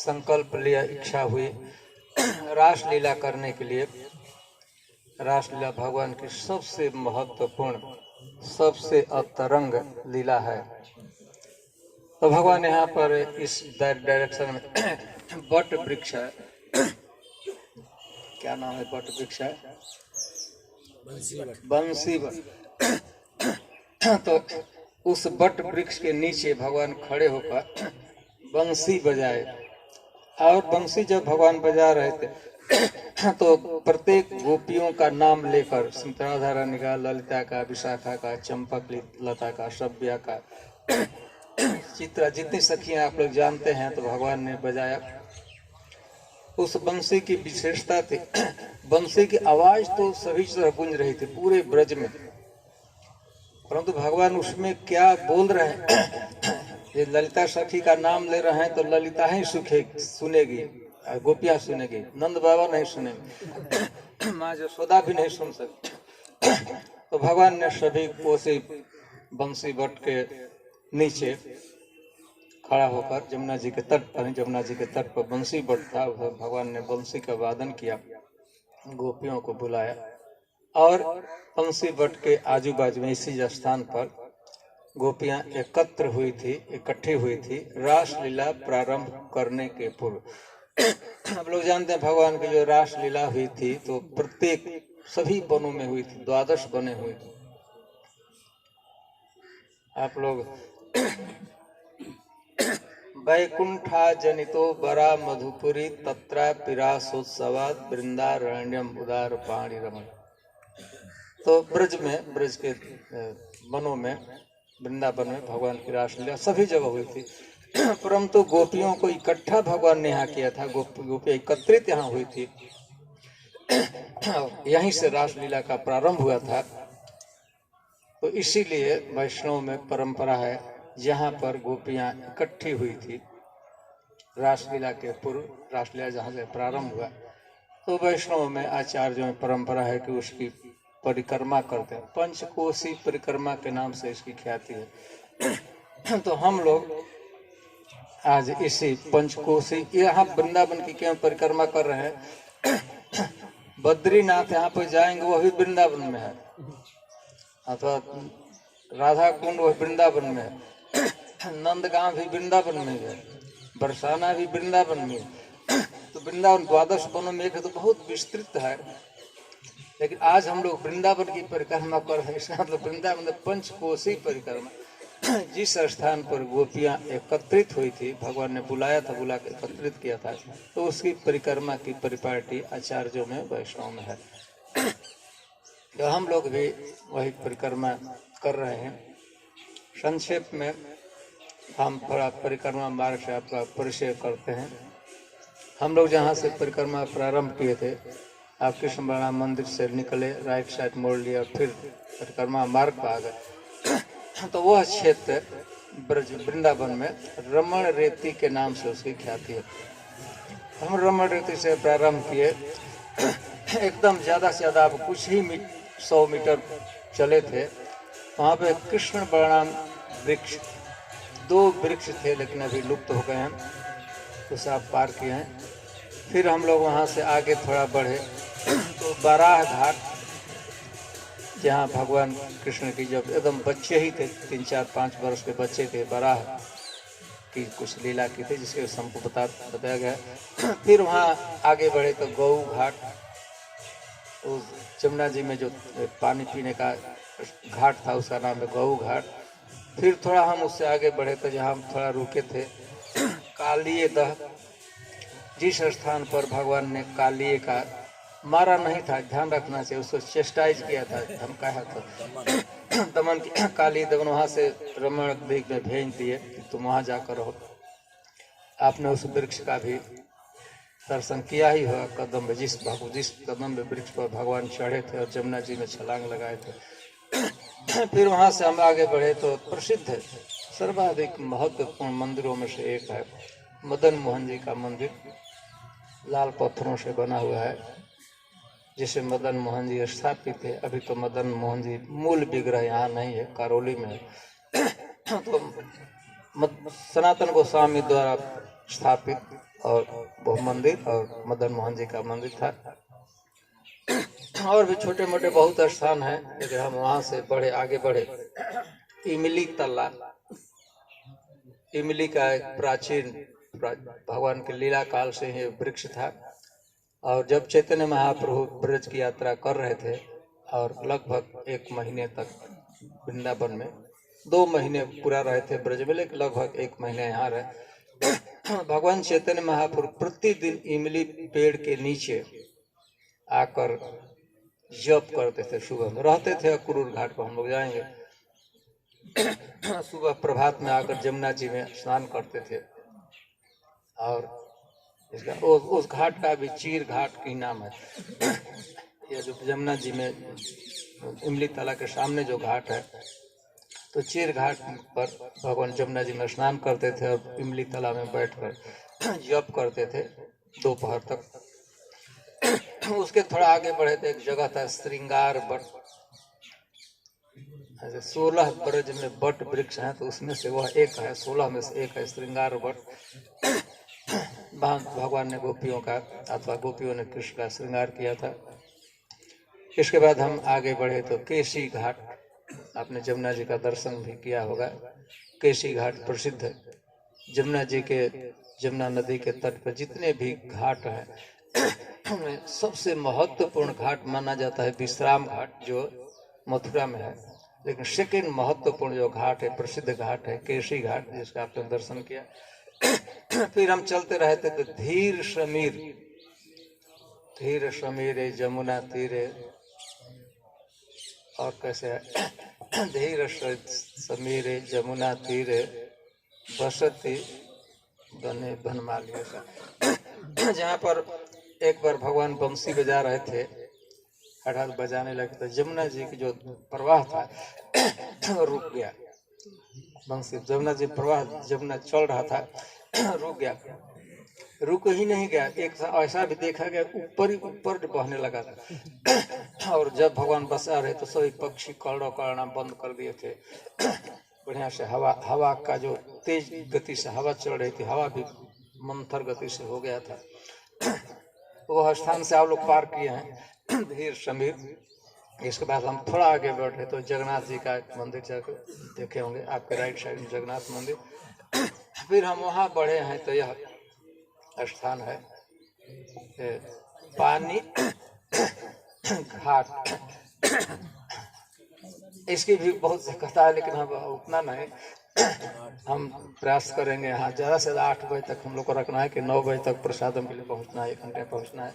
संकल्प लिया, इच्छा हुई रासलीला करने के लिए। रासलीला भगवान की सबसे महत्वपूर्ण, सबसे अतरंग लीला है। तो भगवान यहाँ पर इस डायरेक्शन में बट वृक्ष है, क्या नाम है बट वृक्ष है? बंसी बट। तो उस बट वृक्ष के नीचे भगवान खड़े होकर बंसी बजाए। और बंसी जब भगवान बजा रहे थे तो प्रत्येक गोपियों का नाम लेकर, राधा रानी का, ललिता का, विशाखा का, चंपक लता का, सभ्या का, चित्रा, जितनी सखियां आप लोग जानते हैं, तो भगवान ने बजाया। उस बंसी की विशेषता थी, बंसी की आवाज तो सभी तरह गूंज रही थी पूरे ब्रज में, परंतु भगवान उसमें क्या बोल रहे हैं? ये ललिता सखी का नाम ले रहे हैं तो ललिता ही सुनेगी, गोपियां सुनेगी, नंद बाबा नहीं सुनेंगे, माँ यशोदा भी नहीं सुन सकती। तो भगवान ने सभी को उसी बंसी बट के नीचे खड़ा होकर, जमुना जी के तट पर, जमुना जी के तट पर बंसी बट था, भगवान ने बंसी का वादन किया, गोपियों को बुलाया और बंसी बट के आजू बाजू में इसी स्थान पर गोपियां एकत्र हुई थी, इकट्ठी हुई थी रासलीला प्रारंभ करने के पूर्व। आप लोग जानते हैं भगवान की जो रासलीला हुई थी तो प्रत्येक सभी वनों में हुई थी, 12 बने हुए थे। आप लोग वैकुंठा जनितो बरा मधुपुरी तत्रा पिरासोत्सवाद वृंदारण्यम उदार पाणी रमण। तो ब्रज में, ब्रज के वनों में, वृंदावन में भगवान की रासलीला सभी जगह हुई थी, परंतु गोपियों को इकट्ठा भगवान ने यहाँ किया था, गोपियां एकत्रित यहाँ हुई थी, यहीं से रासलीला का प्रारंभ हुआ था। तो इसीलिए वैष्णव में परंपरा है, जहाँ पर गोपियां इकट्ठी हुई थी रासलीला के पूर्व, रासलीला जहाँ से प्रारंभ हुआ, तो वैष्णव में आचार्यों में परंपरा है कि उसकी परिक्रमा करते हैं। पंचकोशी परिक्रमा के नाम से इसकी ख्याति है। तो हम लोग आज इसी पंचकोशी, यहाँ वृंदावन की क्यों परिक्रमा कर रहे हैं? बद्रीनाथ यहाँ पर जाएंगे, वह भी वृंदावन में है, अथवा राधा कुंड वह वृंदावन में है, नंदगांव भी वृंदावन में है, बरसाना भी वृंदावन में है। तो वृंदावन 12 वनों में एक है, तो बहुत विस्तृत है। लेकिन आज हम लोग वृंदावन की परिक्रमा कर रहे हैं, इसका मतलब वृंदावन में पंचकोशी परिक्रमा, जिस स्थान पर गोपियां एकत्रित हुई थी, भगवान ने बुलाया था, बुला के एकत्रित किया था, तो उसकी परिक्रमा की परिपाटी आचार्यों में, वैष्णव में है। तो हम लोग भी वही परिक्रमा कर रहे हैं। संक्षेप में हम थोड़ा परिक्रमा मार्ग से आपका परिचय करते हैं। हम लोग जहाँ से परिक्रमा प्रारंभ किए थे, आप कृष्ण बलराम मंदिर से निकले, राइट साइड मोड़ लिया, फिर परिक्रमा मार्ग पर आ गए। तो वह क्षेत्र ब्रज वृंदावन में रमण रेती के नाम से उसकी ख्याति है। हम रमण रेती से प्रारंभ किए, एकदम ज़्यादा से ज़्यादा आप कुछ ही 100 मीटर चले थे, वहाँ पे कृष्ण बलराम वृक्ष, 2 वृक्ष थे, लेकिन अभी लुप्त हो गए हैं, उसे आप पार किए हैं। फिर हम लोग वहाँ से आगे थोड़ा बढ़े तो बराह घाट, जहाँ भगवान कृष्ण की जब एकदम बच्चे ही थे, 3, 4, 5 वर्ष के बच्चे थे, बराह की कुछ लीला की थी, जिसके हमको बताया गया। फिर वहाँ आगे बढ़े तो गौ घाट, उस जमुना जी में जो पानी पीने का घाट था उसका नाम है गौ घाट। फिर थोड़ा हम उससे आगे बढ़े तो जहाँ हम थोड़ा रुके थे, कालिये दह, जिस स्थान पर भगवान ने कालिये का मारा नहीं था, ध्यान रखना चाहिए, उसको चेस्टाइज किया था, धमकाया था, दमन की, काली दमन, वहाँ से रमण द्वीप में भेज दिए, तुम वहाँ जाकर रहो। आपने उस वृक्ष का भी दर्शन किया ही होगा, कदम में, जिस कदम में वृक्ष पर भगवान चढ़े थे और जमुना जी में छलांग लगाए थे। फिर वहाँ से हम आगे बढ़े तो प्रसिद्ध है, सर्वाधिक महत्वपूर्ण मंदिरों में से एक है मदन मोहन जी का मंदिर, लाल पत्थरों से बना हुआ है, जिसे मदन मोहन जी स्थापित है। अभी तो मदन मोहन जी मूल विग्रह यहाँ नहीं है, करौली में है। तो सनातन गोस्वामी द्वारा स्थापित और वो मंदिर और मदन मोहन जी का मंदिर था। और भी छोटे मोटे बहुत स्थान हैं, लेकिन हम वहां से आगे बढ़े। इमली तला, इमली का एक प्राचीन भगवान के लीला काल से ही वृक्ष था। और जब चैतन्य महाप्रभु ब्रज की यात्रा कर रहे थे और लगभग 1 महीने तक वृंदावन में, 2 महीने पूरा रहे थे ब्रज में, लेकिन लगभग 1 महीने यहाँ रहे। भगवान चैतन्य महाप्रभु प्रतिदिन इमली पेड़ के नीचे आकर जप करते थे। सुबह में रहते थे अक्रूर घाट पर, हम लोग जाएंगे। सुबह प्रभात में आकर जमुना जी में स्नान करते थे। और इसका उस घाट का भी चीर घाट की नाम है। ये जो जमुना जी में इमली तला के सामने जो घाट है, तो चीर घाट पर भगवान जमुना जी में स्नान करते थे और इमली तला में बैठकर जप करते थे दोपहर तक। उसके थोड़ा आगे बढ़े तो एक जगह था श्रृंगार बट, ऐसे 16 ब्रज में बट वृक्ष हैं, तो उसमें से वह एक है, 16 में से एक है श्रृंगार बट। भगवान ने गोपियों का अथवा गोपियों ने कृष्ण का श्रृंगार किया था। इसके बाद हम आगे बढ़े तो केसी घाट, आपने जमुना जी का दर्शन भी किया होगा। केसी घाट प्रसिद्ध है। जमुना नदी के तट पर जितने भी घाट हैं सबसे महत्वपूर्ण घाट माना जाता है विश्राम घाट, जो मथुरा में है। लेकिन सेकेंड महत्वपूर्ण जो घाट है, प्रसिद्ध घाट है केसी घाट, जिसका आपने दर्शन किया। फिर हम चलते रहते तो धीर समीरे जमुना तीरे, और कैसे है, धीर समीरे जमुना तीरे बसती बने बनमाली। जहाँ पर एक बार भगवान बंसी बजा रहे थे, हठात बजाने लगे तो जमुना जी की जो प्रवाह था रुक गया। बंसी जमुना चल रहा था, रुक गया। रुक ही नहीं गया, एक ऐसा भी देखा गया ऊपर ही ऊपर बहने लगा था। और जब भगवान बसा रहे तो सभी पक्षी करना बंद कर दिए थे। बढ़िया से हवा का जो तेज गति से हवा चल रही थी, हवा भी मंथर गति से हो गया था। वह स्थान से आप लोग पार किए हैं धीर समीर। इसके बाद हम थोड़ा आगे बढ़े तो जगन्नाथ जी का मंदिर जाकर देखे होंगे, आपके राइट साइड में जगन्नाथ मंदिर। फिर हम वहाँ बढ़े हैं तो यह स्थान है पानी घाट। इसकी भी बहुत कथा है, लेकिन हम उतना नहीं, हम प्रयास करेंगे। यहाँ ज़्यादा से ज़्यादा 8 बजे तक हम लोग को रखना है कि 9 बजे तक प्रसादम के लिए पहुँचना है, 1 घंटे पहुँचना है।